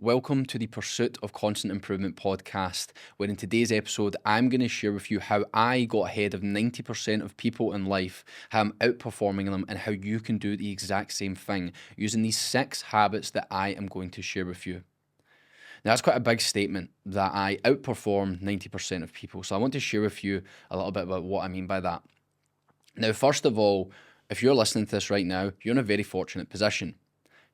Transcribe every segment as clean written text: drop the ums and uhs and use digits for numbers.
Welcome to the Pursuit of Constant Improvement podcast, where in today's episode, I'm going to share with you how I got ahead of 90% of people in life, how I'm outperforming them, and how you can do the exact same thing using these 6 habits that I am going to share with you. Now, that's quite a big statement that I outperform 90% of people. So I want to share with you a little bit about what I mean by that. Now, first of all, if you're listening to this right now, you're in a very fortunate position.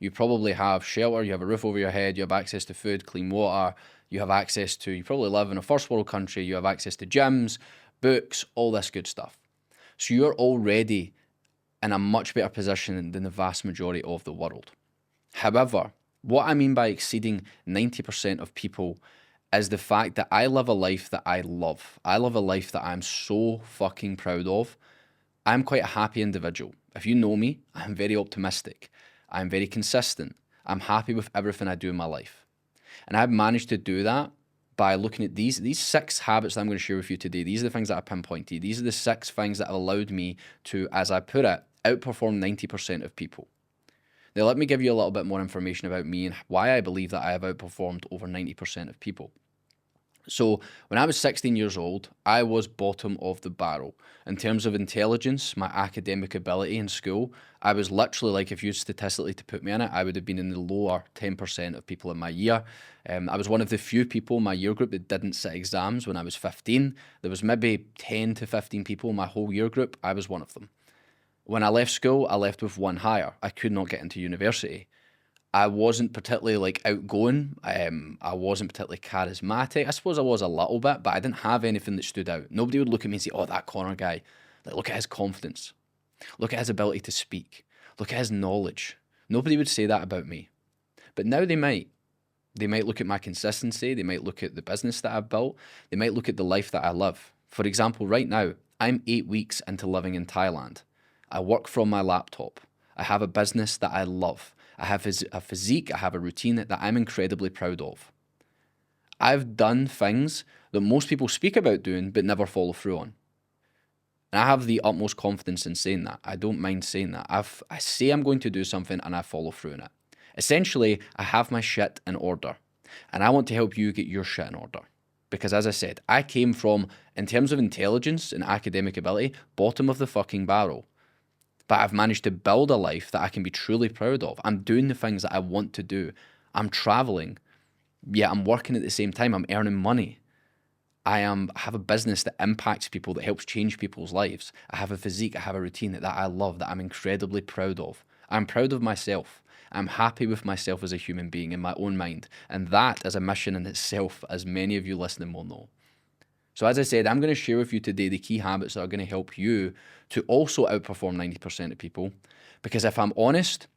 You probably have shelter, you have a roof over your head, you have access to food, clean water, you probably live in a first world country, you have access to gyms, books, all this good stuff. So you're already in a much better position than the vast majority of the world. However, what I mean by exceeding 90% of people is the fact that I live a life that I love. I live a life that I'm so fucking proud of. I'm quite a happy individual. If you know me, I'm very optimistic. I'm very consistent. I'm happy with everything I do in my life. And I've managed to do that by looking at these 6 habits that I'm going to share with you today. These are the things that I pinpointed. These are the 6 things that have allowed me to, as I put it, outperform 90% of people. Now, let me give you a little bit more information about me and why I believe that I have outperformed over 90% of people. So when I was 16 years old, I was bottom of the barrel. In terms of intelligence, my academic ability in school, I was literally like, if you statistically to put me in it, I would have been in the lower 10% of people in my year. I was one of the few people in my year group that didn't sit exams when I was 15. There was maybe 10 to 15 people in my whole year group. I was one of them. When I left school, I left with 1 higher. I could not get into university. I wasn't particularly outgoing. I wasn't particularly charismatic. I suppose I was a little bit, but I didn't have anything that stood out. Nobody would look at me and say, "Oh, that Connor guy. Look at his confidence. Look at his ability to speak. Look at his knowledge." Nobody would say that about me. But now they might. They might look at my consistency. They might look at the business that I've built. They might look at the life that I live. For example, right now, I'm 8 weeks into living in Thailand. I work from my laptop. I have a business that I love. I have a physique, I have a routine that I'm incredibly proud of. I've done things that most people speak about doing but never follow through on. And I have the utmost confidence in saying that. I don't mind saying that. I say I'm going to do something and I follow through on it. Essentially, I have my shit in order. And I want to help you get your shit in order. Because as I said, I came from, in terms of intelligence and academic ability, bottom of the fucking barrel. But I've managed to build a life that I can be truly proud of. I'm doing the things that I want to do. I'm traveling. Yeah, I'm working at the same time. I'm earning money. I have a business that impacts people, that helps change people's lives. I have a physique. I have a routine that I love, that I'm incredibly proud of. I'm proud of myself. I'm happy with myself as a human being in my own mind. And that is a mission in itself, as many of you listening will know. So as I said, I'm going to share with you today the key habits that are going to help you to also outperform 90% of people. Because if I'm honest,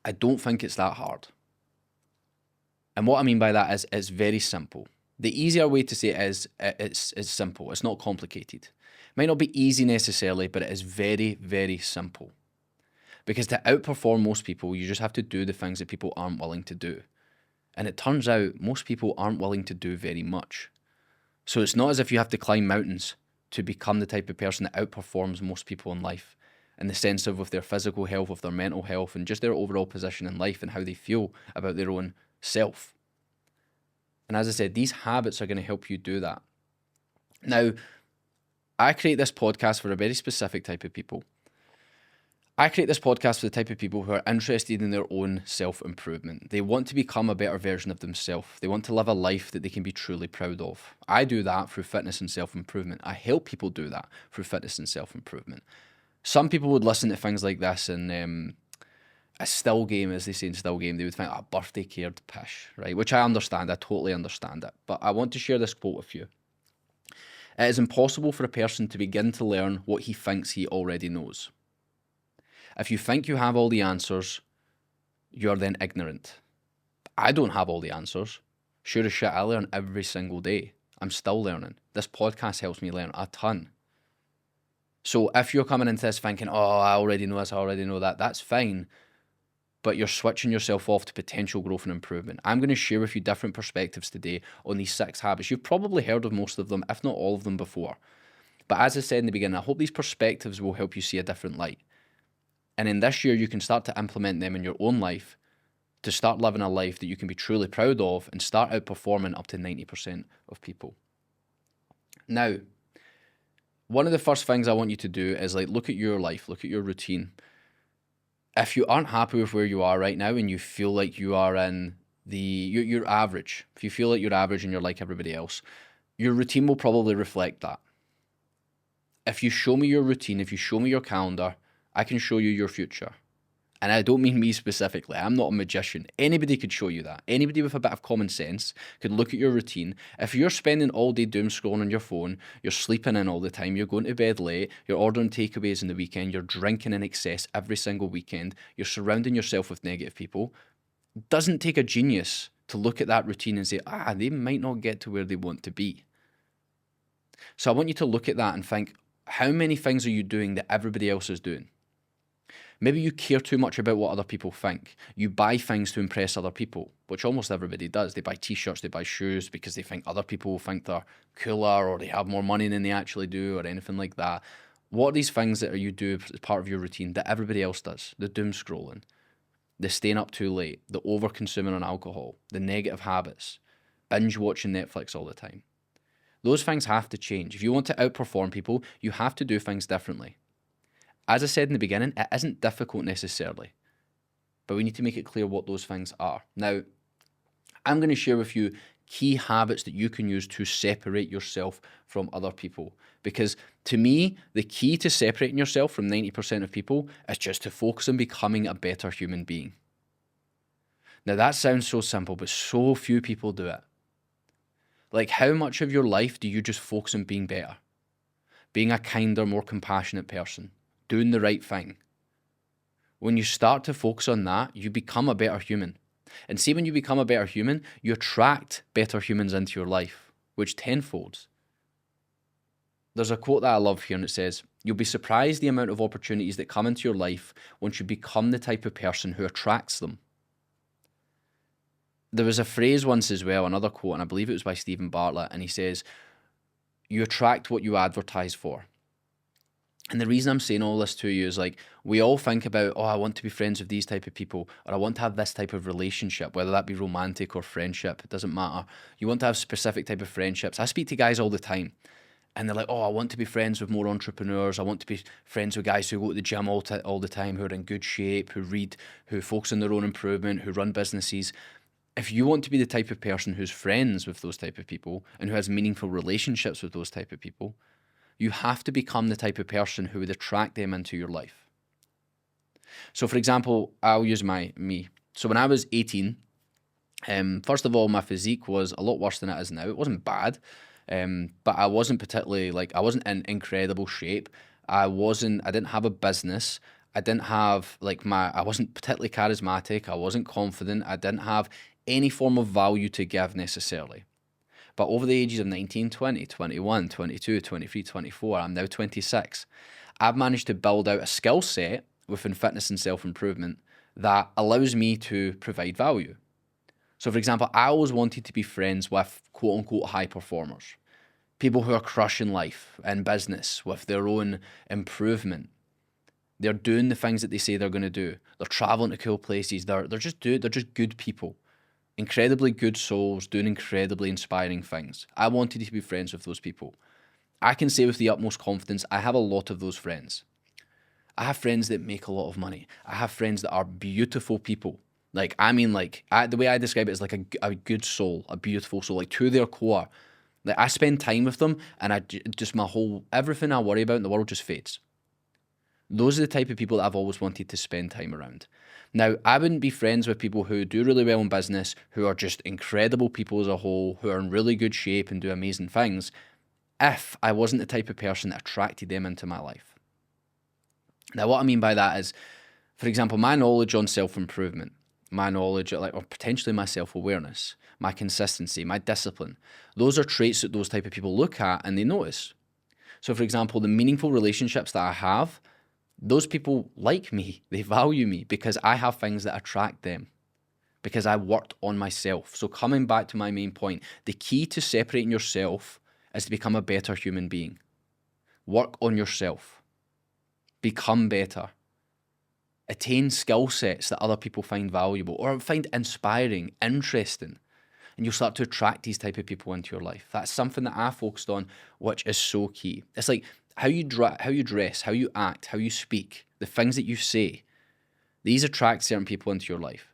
I don't think it's that hard. And what I mean by that is it's very simple. The easier way to say it is it's simple. It's not complicated. It might not be easy necessarily, but it is very, very simple. Because to outperform most people, you just have to do the things that people aren't willing to do. And it turns out most people aren't willing to do very much. So it's not as if you have to climb mountains to become the type of person that outperforms most people in life, in the sense of with their physical health, with their mental health, and just their overall position in life and how they feel about their own self. And as I said, these habits are going to help you do that. Now, I create this podcast for a very specific type of people. I create this podcast for the type of people who are interested in their own self-improvement. They want to become a better version of themselves. They want to live a life that they can be truly proud of. I do that through fitness and self-improvement. I help people do that through fitness and self-improvement. Some people would listen to things like this and a still game, as they say in still game, they would think, birthday cared pish, right? Which I understand. I totally understand it. But I want to share this quote with you. It is impossible for a person to begin to learn what he thinks he already knows. If you think you have all the answers, you're then ignorant. I don't have all the answers. Sure as shit, I learn every single day. I'm still learning. This podcast helps me learn a ton. So if you're coming into this thinking, I already know this, I already know that, that's fine. But you're switching yourself off to potential growth and improvement. I'm going to share with you different perspectives today on these 6 habits. You've probably heard of most of them, if not all of them before. But as I said in the beginning, I hope these perspectives will help you see a different light. And in this year, you can start to implement them in your own life to start living a life that you can be truly proud of and start outperforming up to 90% of people. Now, one of the first things I want you to do is like look at your life, look at your routine. If you aren't happy with where you are right now and you feel like you are in you're average, if you feel like you're average and you're like everybody else, your routine will probably reflect that. If you show me your routine, if you show me your calendar, I can show you your future. And I don't mean me specifically. I'm not a magician. Anybody could show you that. Anybody with a bit of common sense could look at your routine. If you're spending all day doom scrolling on your phone, you're sleeping in all the time, you're going to bed late, you're ordering takeaways in the weekend, you're drinking in excess every single weekend, you're surrounding yourself with negative people, it doesn't take a genius to look at that routine and say, they might not get to where they want to be. So I want you to look at that and think, how many things are you doing that everybody else is doing? Maybe you care too much about what other people think. You buy things to impress other people, which almost everybody does. They buy t-shirts, they buy shoes because they think other people will think they're cooler or they have more money than they actually do or anything like that. What are these things that you do as part of your routine that everybody else does? The doom scrolling, the staying up too late, the over consuming on alcohol, the negative habits, binge watching Netflix all the time. Those things have to change. If you want to outperform people, you have to do things differently. As I said in the beginning, it isn't difficult necessarily, but we need to make it clear what those things are. Now, I'm going to share with you key habits that you can use to separate yourself from other people. Because to me, the key to separating yourself from 90% of people is just to focus on becoming a better human being. Now, that sounds so simple, but so few people do it. Like, how much of your life do you just focus on being better? Being a kinder, more compassionate person, doing the right thing. When you start to focus on that, you become a better human. And see, when you become a better human, you attract better humans into your life, which tenfolds. There's a quote that I love here, and it says, "You'll be surprised the amount of opportunities that come into your life once you become the type of person who attracts them." There was a phrase once as well, another quote, and I believe it was by Stephen Bartlett, and he says, "You attract what you advertise for." And the reason I'm saying all this to you is like, we all think about, I want to be friends with these type of people, or I want to have this type of relationship, whether that be romantic or friendship, it doesn't matter. You want to have specific type of friendships. I speak to guys all the time, and they're like, I want to be friends with more entrepreneurs. I want to be friends with guys who go to the gym all the time, who are in good shape, who read, who focus on their own improvement, who run businesses. If you want to be the type of person who's friends with those type of people and who has meaningful relationships with those type of people, you have to become the type of person who would attract them into your life. So for example, I'll use me. So when I was 18, first of all, my physique was a lot worse than it is now. It wasn't bad, but I wasn't particularly I wasn't in incredible shape. I didn't have a business. I didn't have I wasn't particularly charismatic. I wasn't confident. I didn't have any form of value to give necessarily. But over the ages of 19, 20, 21, 22, 23, 24, I'm now 26, I've managed to build out a skill set within fitness and self-improvement that allows me to provide value. So for example, I always wanted to be friends with quote unquote high performers, people who are crushing life in business with their own improvement. They're doing the things that they say they're going to do. They're traveling to cool places. They're just good people. Incredibly good souls doing incredibly inspiring things. I wanted to be friends with those people. I can say with the utmost confidence, I have a lot of those friends. I have friends that make a lot of money. I have friends that are beautiful people. The way I describe it is like a good soul, a beautiful soul, to their core. Like I spend time with them and everything I worry about in the world just fades. Those are the type of people that I've always wanted to spend time around. Now, I wouldn't be friends with people who do really well in business, who are just incredible people as a whole, who are in really good shape and do amazing things, if I wasn't the type of person that attracted them into my life. Now, what I mean by that is, for example, my knowledge on self-improvement, my knowledge, or potentially my self-awareness, my consistency, my discipline, those are traits that those type of people look at and they notice. So, for example, the meaningful relationships that I have, those people like me, they value me because I have things that attract them, because I worked on myself. So coming back to my main point, the key to separating yourself is to become a better human being. Work on yourself. Become better. attain skill sets that other people find valuable or find inspiring, interesting, and you'll start to attract these type of people into your life. That's something that I focused on, which is so key. It's like how you dress, how you act, how you speak, the things that you say. These attract certain people into your life.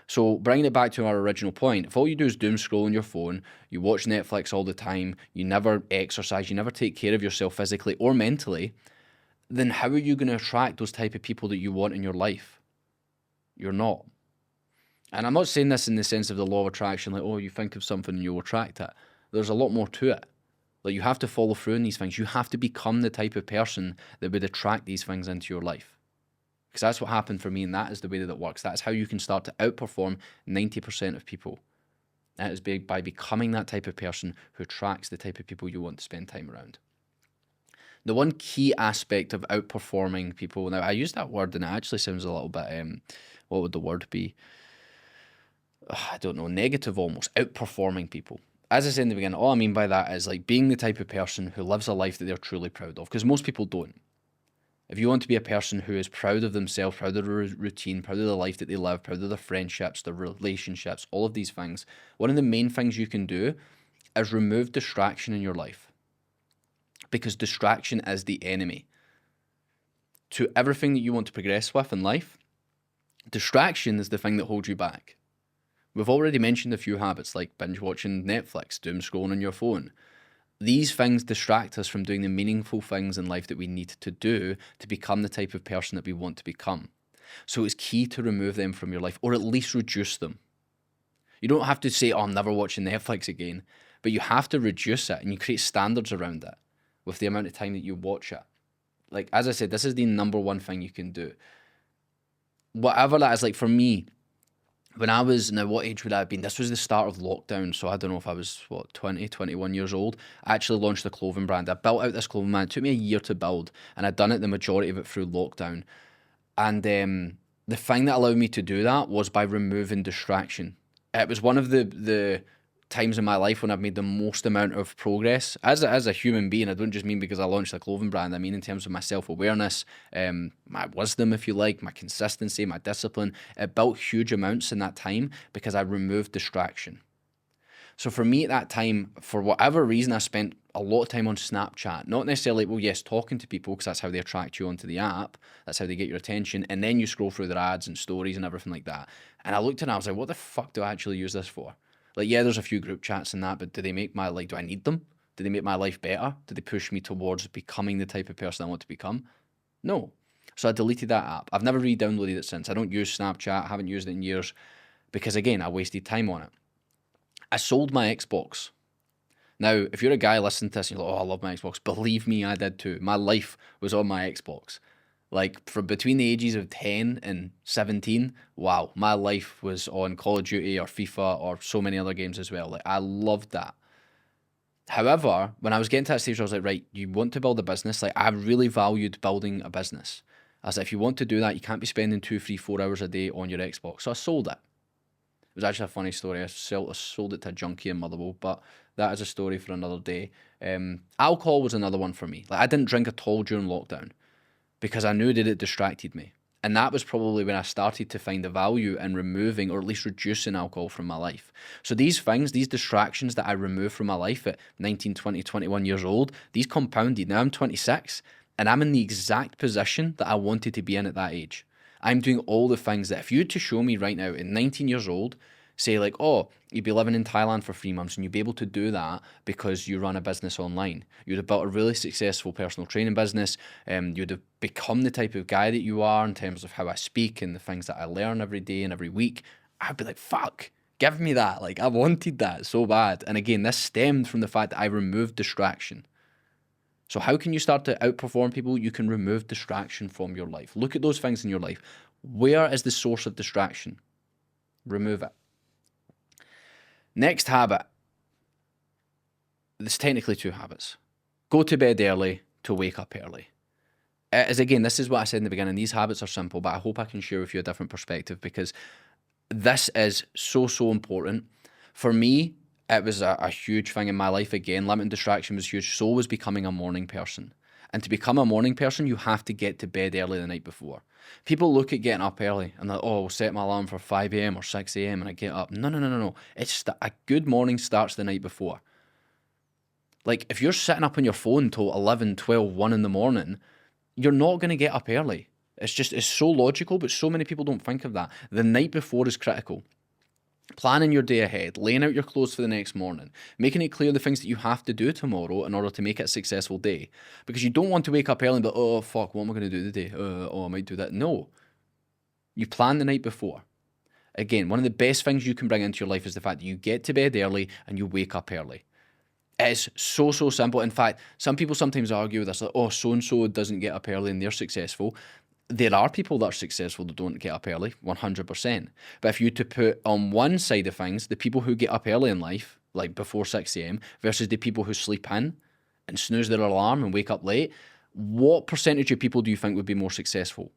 So bringing it back to our original point, if all you do is doom scroll on your phone, you watch Netflix all the time, you never exercise, you never take care of yourself physically or mentally, then how are you going to attract those type of people that you want in your life? You're not. And I'm not saying this in the sense of the law of attraction, like, oh, you think of something and you'll attract it. There's a lot more to it. Like, you have to follow through in these things. You have to become the type of person that would attract these things into your life. Because that's what happened for me, and that is the way that it works. That's how you can start to outperform 90% of people. That is by becoming that type of person who attracts the type of people you want to spend time around. The one key aspect of outperforming people, now I use that word and it actually sounds a little bit, what would the word be? I don't know, negative almost, outperforming people. As I said in the beginning, all I mean by that is like being the type of person who lives a life that they're truly proud of, because most people don't. If you want to be a person who is proud of themselves, proud of their routine, proud of the life that they live, proud of their friendships, their relationships, all of these things, one of the main things you can do is remove distraction in your life. Because distraction is the enemy to everything that you want to progress with in life. Distraction is the thing that holds you back. We've already mentioned a few habits like binge watching Netflix, doom scrolling on your phone. These things distract us from doing the meaningful things in life that we need to do to become the type of person that we want to become. So it's key to remove them from your life, or at least reduce them. You don't have to say, oh, I'm never watching Netflix again, but you have to reduce it and you create standards around it with the amount of time that you watch it. Like, as I said, this is the number one thing you can do. Whatever that is, like for me, when I was, now what age would I have been? This was the start of lockdown, so I don't know if I was, 20, 21 years old. I actually launched a clothing brand. I built out this clothing brand. It took me a year to build, and I'd done it the majority of it through lockdown. And the thing that allowed me to do that was by removing distraction. It was one of the times in my life when I've made the most amount of progress as a human being. I don't just mean because I launched a clothing brand. I mean in terms of my self-awareness, my wisdom, if you like, my consistency, my discipline. It built huge amounts in that time because I removed distraction. So for me at that time, for whatever reason, I spent a lot of time on Snapchat. Not necessarily, well, yes, talking to people because that's how they attract you onto the app. That's how they get your attention. And then you scroll through their ads and stories and everything like that. And I looked at it and I was like, what the fuck do I actually use this for? Like, yeah, there's a few group chats and that, but do they make my, like, do I need them? Do they make my life better? Do they push me towards becoming the type of person I want to become? No. So I deleted that app. I've never re-downloaded it since. I don't use Snapchat. I haven't used it in years because, again, I wasted time on it. I sold my Xbox. Now, if you're a guy listening to this and you're like, oh, I love my Xbox, believe me, I did too. My life was on my Xbox. Like, from between the ages of 10 and 17, wow, my life was on Call of Duty or FIFA or so many other games as well. Like, I loved that. However, when I was getting to that stage, I was like, right, you want to build a business? Like, I really valued building a business. I was like, if you want to do that, you can't be spending 2, 3, 4 hours a day on your Xbox. So I sold it. It was actually a funny story. I sold it to a junkie in Motherwell, but that is a story for another day. Alcohol was another one for me. Like, I didn't drink at all during lockdown because I knew that it distracted me. And that was probably when I started to find the value in removing or at least reducing alcohol from my life. So these things, these distractions that I removed from my life at 19, 20, 21 years old, these compounded. Now I'm 26 and I'm in the exact position that I wanted to be in at that age. I'm doing all the things that if you were to show me right now at 19 years old, say like, oh, you'd be living in Thailand for 3 months and you'd be able to do that because you run a business online. You'd have built a really successful personal training business. You'd have become the type of guy that you are in terms of how I speak and the things that I learn every day and every week. I'd be like, fuck, give me that. Like, I wanted that so bad. And again, this stemmed from the fact that I removed distraction. So how can you start to outperform people? You can remove distraction from your life. Look at those things in your life. Where is the source of distraction? Remove it. Next habit. There's technically 2 habits. Go to bed early to wake up early. Again, this is what I said in the beginning. These habits are simple, but I hope I can share with you a different perspective because this is so, so important. For me, it was a huge thing in my life. Again, limiting distraction was huge. So was becoming a morning person. And to become a morning person, you have to get to bed early the night before. People look at getting up early and they're like, oh, I'll set my alarm for 5 a.m. or 6 a.m. and I get up. No, no, no, no, no. A good morning starts the night before. Like, if you're sitting up on your phone till 11, 12, 1 in the morning, you're not going to get up early. It's so logical, but so many people don't think of that. The night before is critical. Planning your day ahead, laying out your clothes for the next morning, making it clear the things that you have to do tomorrow in order to make it a successful day. Because you don't want to wake up early and be like, oh, fuck, what am I going to do today? I might do that. No. You plan the night before. Again, one of the best things you can bring into your life is the fact that you get to bed early and you wake up early. It's so simple. In fact, some people sometimes argue with us, like, oh, so-and-so doesn't get up early and they're successful. There are people that are successful that don't get up early, 100%. But if you to put on one side of things, the people who get up early in life, like before 6 a.m, versus the people who sleep in and snooze their alarm and wake up late, what percentage of people do you think would be more successful?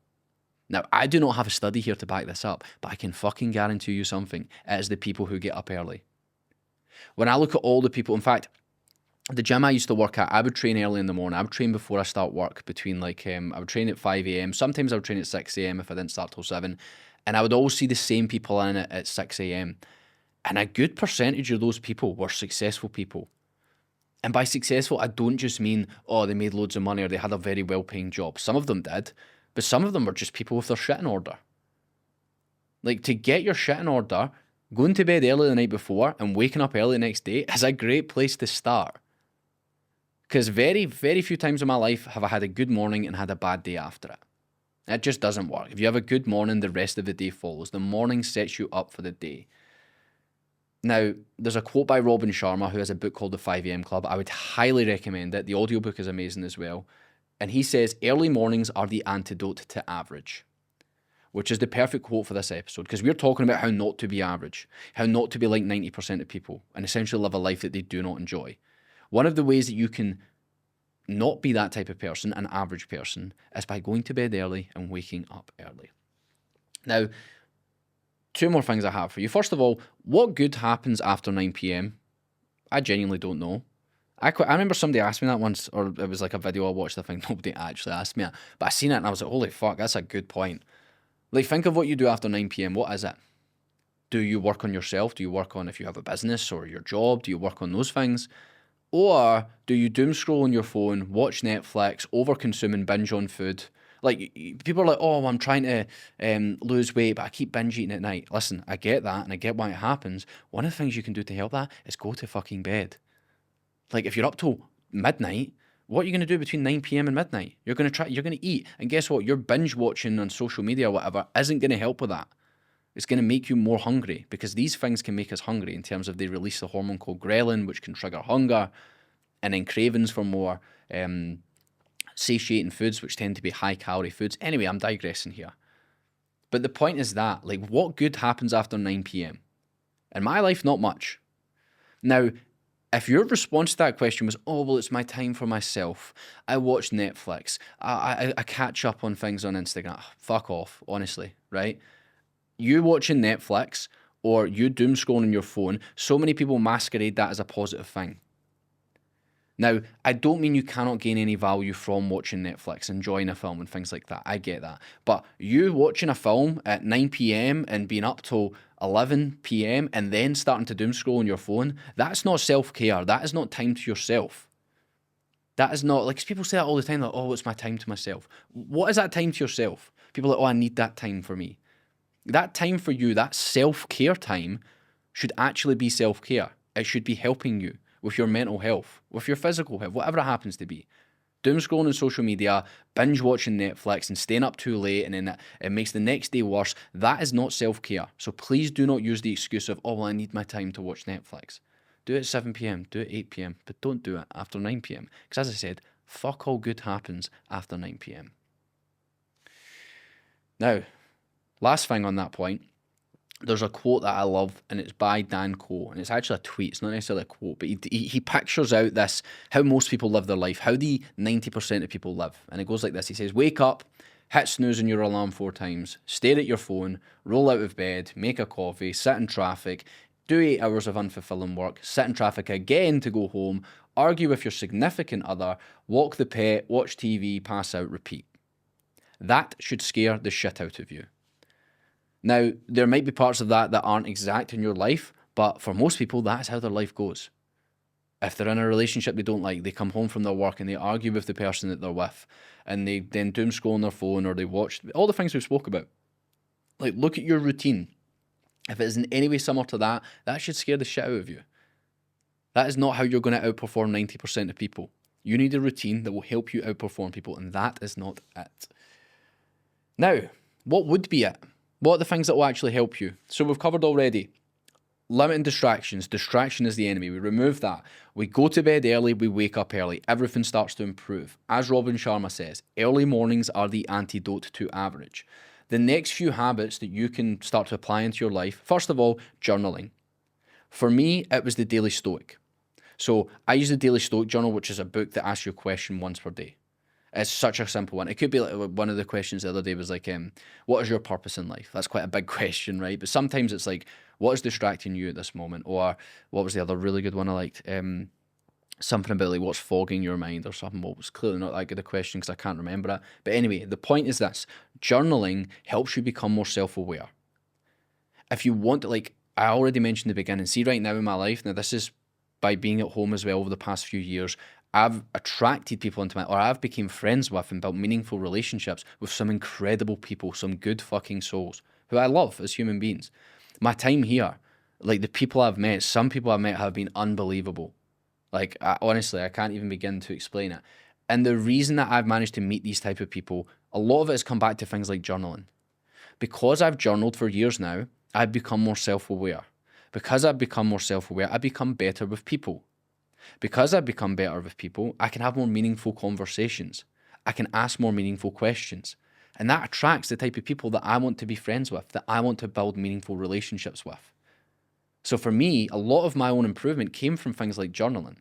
Now, I do not have a study here to back this up, but I can fucking guarantee you something. It is the people who get up early. When I look at all the people, in fact, the gym I used to work at, I would train early in the morning. I would train before I start work between I would train at 5 a.m. Sometimes I would train at 6 a.m. if I didn't start till 7. And I would always see the same people in it at 6 a.m. And a good percentage of those people were successful people. And by successful, I don't just mean, oh, they made loads of money or they had a very well-paying job. Some of them did, but some of them were just people with their shit in order. Like, to get your shit in order, going to bed early the night before and waking up early the next day is a great place to start. Because very, very few times in my life have I had a good morning and had a bad day after it. It just doesn't work. If you have a good morning, the rest of the day follows. The morning sets you up for the day. Now, there's a quote by Robin Sharma, who has a book called The 5 a.m. Club. I would highly recommend it. The audiobook is amazing as well. And he says, early mornings are the antidote to average, which is the perfect quote for this episode, because we're talking about how not to be average, how not to be like 90% of people and essentially live a life that they do not enjoy. One of the ways that you can not be that type of person, an average person, is by going to bed early and waking up early. Now, 2 more things I have for you. First of all, what good happens after 9 p.m? I genuinely don't know. I remember somebody asked me that once, or it was like a video I watched. I think nobody actually asked me that, but I seen it and I was like, holy fuck, that's a good point. Like, think of what you do after 9 p.m. What is it? Do you work on yourself? Do you work on, if you have a business or your job, do you work on those things? Or do you doom scroll on your phone, watch Netflix, overconsume and binge on food? Like, people are like, oh, I'm trying to lose weight, but I keep binge eating at night. Listen, I get that and I get why it happens. One of the things you can do to help that is go to fucking bed. Like, if you're up till midnight, what are you going to do between 9 p.m. and midnight? You're going to eat. And guess what? Your binge watching on social media or whatever isn't going to help with that. It's going to make you more hungry, because these things can make us hungry in terms of they release a hormone called ghrelin, which can trigger hunger, and then cravings for more satiating foods, which tend to be high-calorie foods. Anyway, I'm digressing here. But the point is that, like, what good happens after 9 p.m? In my life, not much. Now, if your response to that question was, oh, well, it's my time for myself, I watch Netflix, I catch up on things on Instagram, fuck off, honestly, right? You watching Netflix or you doom scrolling your phone, so many people masquerade that as a positive thing. Now, I don't mean you cannot gain any value from watching Netflix, enjoying a film and things like that. I get that. But you watching a film at 9 p.m. and being up till 11 p.m. and then starting to doom scroll on your phone, that's not self-care. That is not time to yourself. That is not, like, people say that all the time, like, oh, it's my time to myself. What is that time to yourself? People are like, oh, I need that time for me. That time for you, that self-care time, should actually be self-care. It should be helping you with your mental health, with your physical health, whatever it happens to be. Doom scrolling on social media, binge watching Netflix and staying up too late, and then it makes the next day worse. That is not self-care. So please do not use the excuse of, oh, well, I need my time to watch Netflix. Do it at 7 p.m, do it 8 p.m, but don't do it after 9 p.m. Because as I said, fuck all good happens after 9 p.m. Now, last thing on that point, there's a quote that I love, and it's by Dan Coe, and it's actually a tweet. It's not necessarily a quote, but he pictures out this, how most people live their life, how the 90% of people live. And it goes like this. He says, wake up, hit snooze on your alarm 4 times, stare at your phone, roll out of bed, make a coffee, sit in traffic, do 8 hours of unfulfilling work, sit in traffic again to go home, argue with your significant other, walk the pet, watch TV, pass out, repeat. That should scare the shit out of you. Now, there might be parts of that that aren't exact in your life, but for most people, that's how their life goes. If they're in a relationship they don't like, they come home from their work and they argue with the person that they're with, and they then doom scroll on their phone, or they watch all the things we spoke about. Like, look at your routine. If it is in any way similar to that, that should scare the shit out of you. That is not how you're going to outperform 90% of people. You need a routine that will help you outperform people, and that is not it. Now, what would be it? What are the things that will actually help you? So we've covered already. Limiting distractions. Distraction is the enemy. We remove that. We go to bed early, we wake up early. Everything starts to improve. As Robin Sharma says, early mornings are the antidote to average. The next few habits that you can start to apply into your life, first of all, journaling. For me, it was the Daily Stoic. So I use the Daily Stoic Journal, which is a book that asks you a question once per day. It's such a simple one. It could be like one of the questions the other day was like, what is your purpose in life? That's quite a big question, right? But sometimes it's like, what is distracting you at this moment? Or what was the other really good one I liked? Something about like what's fogging your mind or something. Well, it was clearly not that good a question because I can't remember it. But anyway, the point is this. Journaling helps you become more self-aware. If you want to, like I already mentioned in the beginning, see right now in my life, now this is by being at home as well over the past few years, I've attracted people into I've become friends with and built meaningful relationships with some incredible people, some good fucking souls who I love as human beings. My time here, like the people I've met, some people I've met have been unbelievable. Like, honestly, I can't even begin to explain it. And the reason that I've managed to meet these type of people, a lot of it has come back to things like journaling. Because I've journaled for years now, I've become more self-aware. Because I've become more self-aware, I become better with people. Because I've become better with people, I can have more meaningful conversations. I can ask more meaningful questions. And that attracts the type of people that I want to be friends with, that I want to build meaningful relationships with. So for me, a lot of my own improvement came from things like journaling.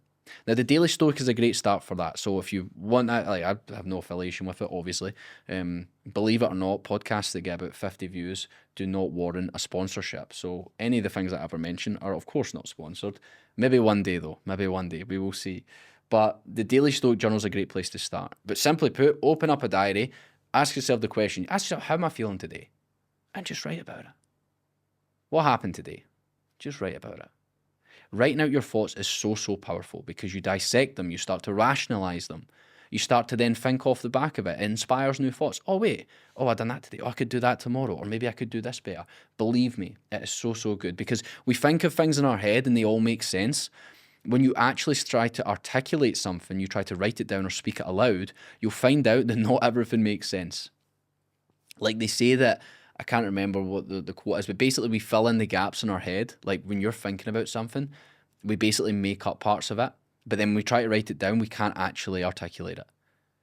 Now, the Daily Stoic is a great start for that. So if you want that, like, I have no affiliation with it, obviously. Believe it or not, podcasts that get about 50 views do not warrant a sponsorship. So any of the things that I ever mention are, of course, not sponsored. Maybe one day, though. Maybe one day. We will see. But the Daily Stoic Journal is a great place to start. But simply put, open up a diary, ask yourself the question, ask yourself, how am I feeling today? And just write about it. What happened today? Just write about it. Writing out your thoughts is so powerful because you dissect them, you start to rationalize them. You start to then think off the back of it. It inspires new thoughts. Oh, wait. Oh, I done that today. Oh, I could do that tomorrow. Or maybe I could do this better. Believe me, it is so good because we think of things in our head and they all make sense. When you actually try to articulate something, you try to write it down or speak it aloud, you'll find out that not everything makes sense. Like they say that, I can't remember what the quote is, but basically we fill in the gaps in our head. Like when you're thinking about something, we basically make up parts of it. But then when we try to write it down, we can't actually articulate it.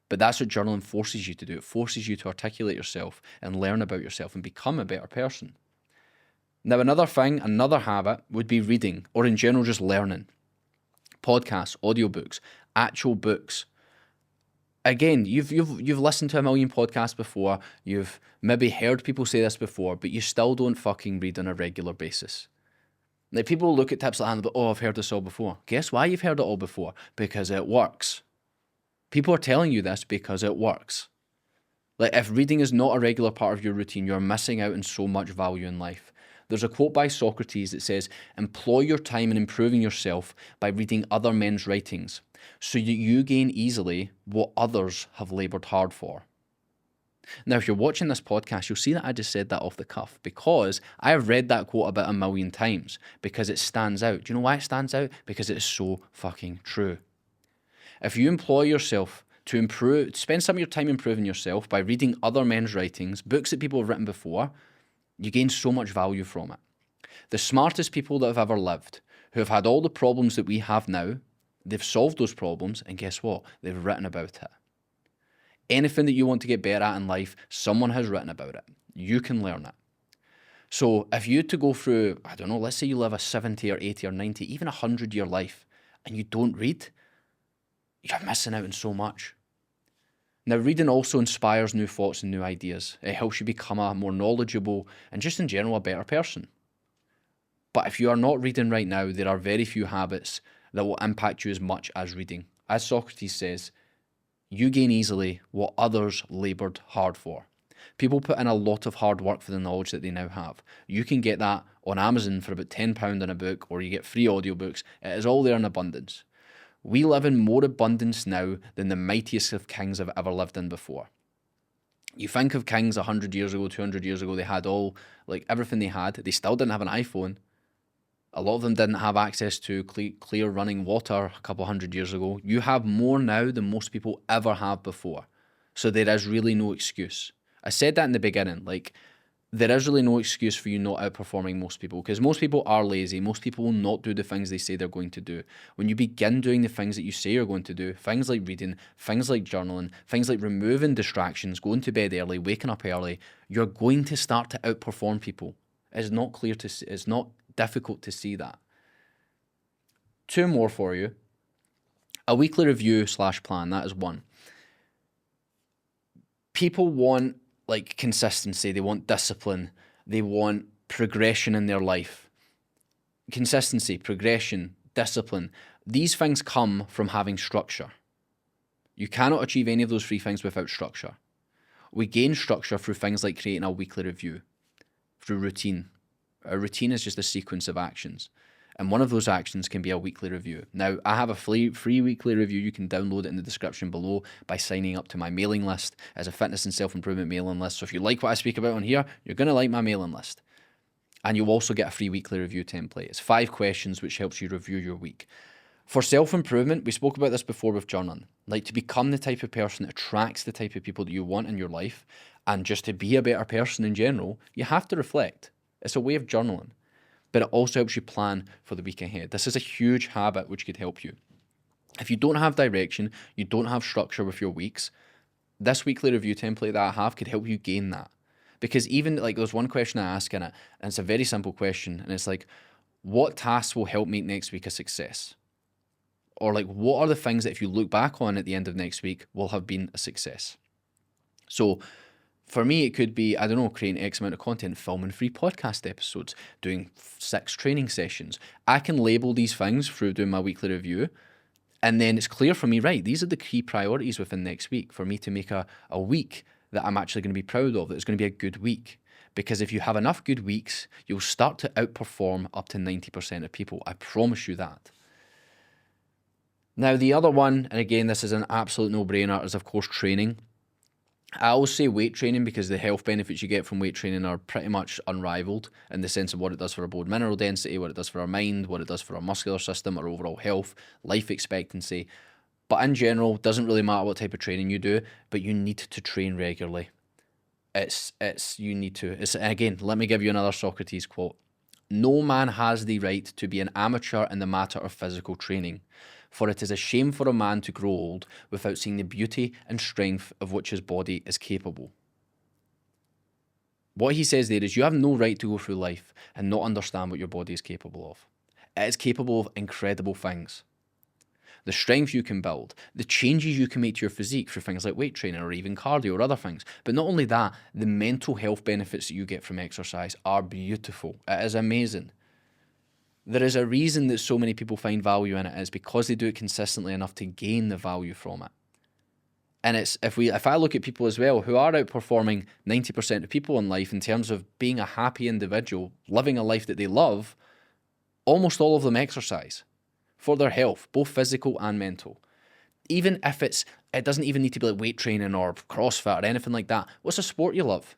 But that's what journaling forces you to do. It forces you to articulate yourself and learn about yourself and become a better person. Now, another habit would be reading, or in general, just learning. Podcasts, audiobooks, actual books. Again, you've listened to a million podcasts before, you've maybe heard people say this before, but you still don't fucking read on a regular basis. Like people look at tips like that and go, oh, I've heard this all before. Guess why you've heard it all before? Because it works. People are telling you this because it works. Like if reading is not a regular part of your routine, you're missing out on so much value in life. There's a quote by Socrates that says, employ your time in improving yourself by reading other men's writings, so that you gain easily what others have laboured hard for. Now, if you're watching this podcast, you'll see that I just said that off the cuff because I have read that quote about 1,000,000 times because it stands out. Do you know why it stands out? Because it is so fucking true. If you employ yourself to spend some of your time improving yourself by reading other men's writings, books that people have written before, you gain so much value from it. The smartest people that have ever lived, who have had all the problems that we have now, they've solved those problems, and guess what? They've written about it. Anything that you want to get better at in life, someone has written about it. You can learn it. So if you had to go through, I don't know, let's say you live a 70 or 80 or 90, even 100-year life, and you don't read, you're missing out on so much. Now, reading also inspires new thoughts and new ideas. It helps you become a more knowledgeable and just in general a better person. But if you are not reading right now, there are very few habits that will impact you as much as reading. As Socrates says, you gain easily what others laboured hard for. People put in a lot of hard work for the knowledge that they now have. You can get that on Amazon for about £10 in a book, or you get free audiobooks. It is all there in abundance. We live in more abundance now than the mightiest of kings have ever lived in before. You think of kings 100 years ago, 200 years ago, they had all, like everything they had. They still didn't have an iPhone. A lot of them didn't have access to clear running water a couple hundred years ago. You have more now than most people ever have before. So there is really no excuse. I said that in the beginning, like, there is really no excuse for you not outperforming most people, because most people are lazy. Most people will not do the things they say they're going to do. When you begin doing the things that you say you're going to do, things like reading, things like journaling, things like removing distractions, going to bed early, waking up early, you're going to start to outperform people. It's not clear to see, it's not difficult to see that. 2 more for you. A weekly review / plan, that is 1. People want like consistency, they want discipline, they want progression in their life. Consistency, progression, discipline, these things come from having structure. You cannot achieve any of those 3 things without structure. We gain structure through things like creating a weekly review, through routine. A routine is just a sequence of actions, and one of those actions can be a weekly review. Now, I have a free weekly review. You can download it in the description below by signing up to my mailing list as a fitness and self-improvement mailing list. So if you like what I speak about on here, you're going to like my mailing list. And you'll also get a free weekly review template. It's 5 questions which helps you review your week. For self-improvement, we spoke about this before with journaling. Like, to become the type of person that attracts the type of people that you want in your life, and just to be a better person in general, you have to reflect. It's a way of journaling. But it also helps you plan for the week ahead. This is a huge habit which could help you. If you don't have direction, you don't have structure with your weeks, this weekly review template that I have could help you gain that. Because even like there's one question I ask in it, and it's a very simple question, and it's like, what tasks will help make next week a success? Or like, what are the things that if you look back on at the end of next week will have been a success? So for me, it could be, I don't know, creating X amount of content, filming 3 podcast episodes, doing 6 training sessions. I can label these things through doing my weekly review, and then it's clear for me, right, these are the key priorities within next week for me to make a week that I'm actually going to be proud of, that it's going to be a good week. Because if you have enough good weeks, you'll start to outperform up to 90% of people. I promise you that. Now, the other one, and again, this is an absolute no-brainer, is of course training. I always say weight training because the health benefits you get from weight training are pretty much unrivaled in the sense of what it does for our bone mineral density, what it does for our mind, what it does for our muscular system, our overall health, life expectancy. But in general, it doesn't really matter what type of training you do, but you need to train regularly. You need to. Again, let me give you another Socrates quote. No man has the right to be an amateur in the matter of physical training. For it is a shame for a man to grow old without seeing the beauty and strength of which his body is capable. What he says there is you have no right to go through life and not understand what your body is capable of. It is capable of incredible things. The strength you can build, the changes you can make to your physique through things like weight training or even cardio or other things. But not only that, the mental health benefits that you get from exercise are beautiful. It is amazing. There is a reason that so many people find value in it. It's because they do it consistently enough to gain the value from it. And it's if I look at people as well who are outperforming 90% of people in life in terms of being a happy individual, living a life that they love, almost all of them exercise for their health, both physical and mental. Even if it doesn't even need to be like weight training or CrossFit or anything like that. What's a sport you love?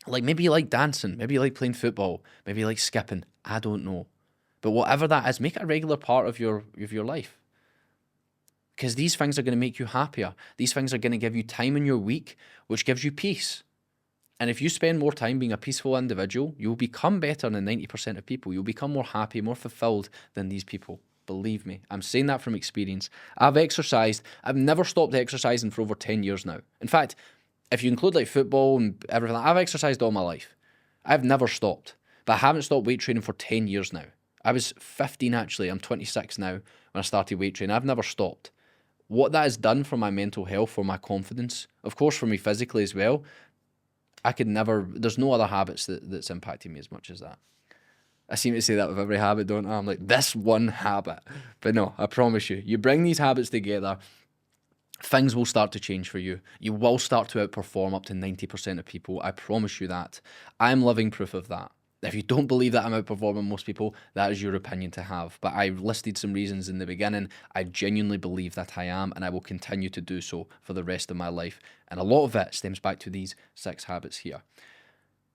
Like maybe you like dancing, maybe you like playing football, maybe you like skipping, I don't know. But whatever that is, make it a regular part of your life. Because these things are going to make you happier. These things are going to give you time in your week, which gives you peace. And if you spend more time being a peaceful individual, you'll become better than 90% of people. You'll become more happy, more fulfilled than these people. Believe me, I'm saying that from experience. I've exercised. I've never stopped exercising for over 10 years now. In fact, if you include like football and everything, I've exercised all my life. I've never stopped. But I haven't stopped weight training for 10 years now. I was 15 actually. I'm 26 now when I started weight training. I've never stopped. What that has done for my mental health, for my confidence, of course for me physically as well, there's no other habits that's impacted me as much as that. I seem to say that with every habit, don't I? I'm like, this one habit. But no, I promise you, you bring these habits together, things will start to change for you. You will start to outperform up to 90% of people. I promise you that. I'm living proof of that. If you don't believe that I'm outperforming most people, that is your opinion to have. But I listed some reasons in the beginning. I genuinely believe that I am, and I will continue to do so for the rest of my life. And a lot of it stems back to these 6 habits here.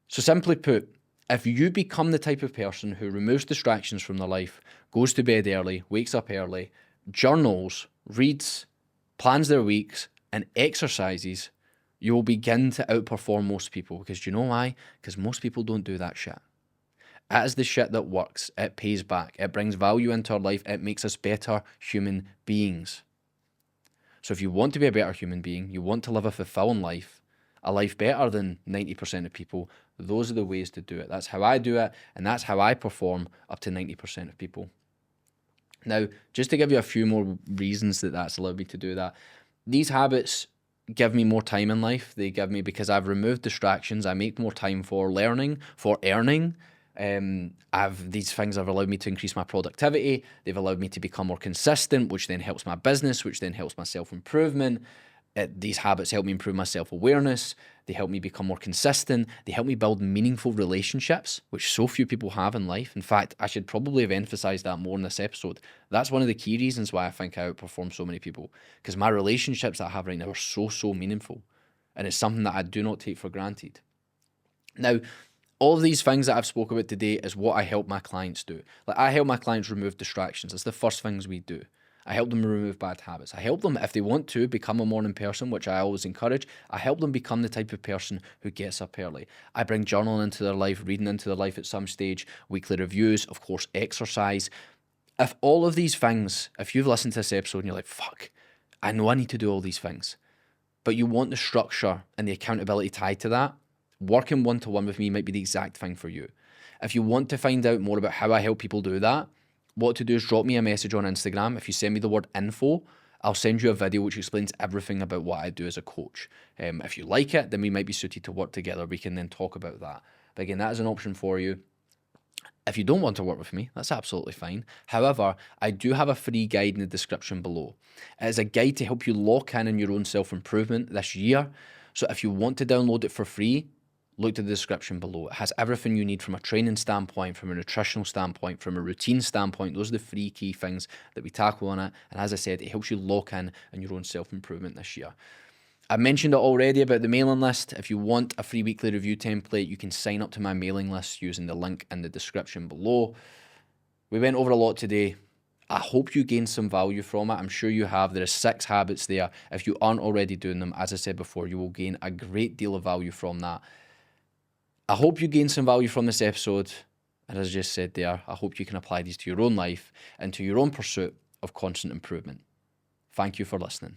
So simply put, if you become the type of person who removes distractions from their life, goes to bed early, wakes up early, journals, reads, plans their weeks, and exercises, you will begin to outperform most people. Because do you know why? Because most people don't do that shit. It is the shit that works. It pays back. It brings value into our life. It makes us better human beings. So if you want to be a better human being, you want to live a fulfilling life, a life better than 90% of people, those are the ways to do it. That's how I do it, and that's how I perform up to 90% of people. Now, just to give you a few more reasons that that's allowed me to do that, these habits give me more time in life. They give me, because I've removed distractions, I make more time for learning, for earning. These things have allowed me to increase my productivity. They've allowed me to become more consistent, which then helps my business, which then helps my self-improvement. These habits help me improve my self-awareness. They help me become more consistent. They help me build meaningful relationships, which so few people have in life. In fact, I should probably have emphasized that more in this episode. That's one of the key reasons why I think I outperform so many people, because my relationships that I have right now are so meaningful. And it's something that I do not take for granted. Now, all of these things that I've spoke about today is what I help my clients do. Like, I help my clients remove distractions. It's the first things we do. I help them remove bad habits. I help them, if they want to, become a morning person, which I always encourage. I help them become the type of person who gets up early. I bring journaling into their life, reading into their life at some stage, weekly reviews, of course, exercise. If all of these things, if you've listened to this episode and you're like, fuck, I know I need to do all these things, but you want the structure and the accountability tied to that, working one-to-one with me might be the exact thing for you. If you want to find out more about how I help people do that, what to do is drop me a message on Instagram. If you send me the word info, I'll send you a video which explains everything about what I do as a coach. If you like it, then we might be suited to work together. We can then talk about that. But again, that is an option for you. If you don't want to work with me, that's absolutely fine. However, I do have a free guide in the description below. It is a guide to help you lock in on your own self-improvement this year. So if you want to download it for free, look to the description below. It has everything you need from a training standpoint, from a nutritional standpoint, from a routine standpoint. Those are the 3 key things that we tackle on it. And as I said, it helps you lock in on your own self-improvement this year. I mentioned it already about the mailing list. If you want a free weekly review template, you can sign up to my mailing list using the link in the description below. We went over a lot today. I hope you gained some value from it. I'm sure you have. There are 6 habits there. If you aren't already doing them, as I said before, you will gain a great deal of value from that. I hope you gain some value from this episode. And as I just said there, I hope you can apply these to your own life and to your own pursuit of constant improvement. Thank you for listening.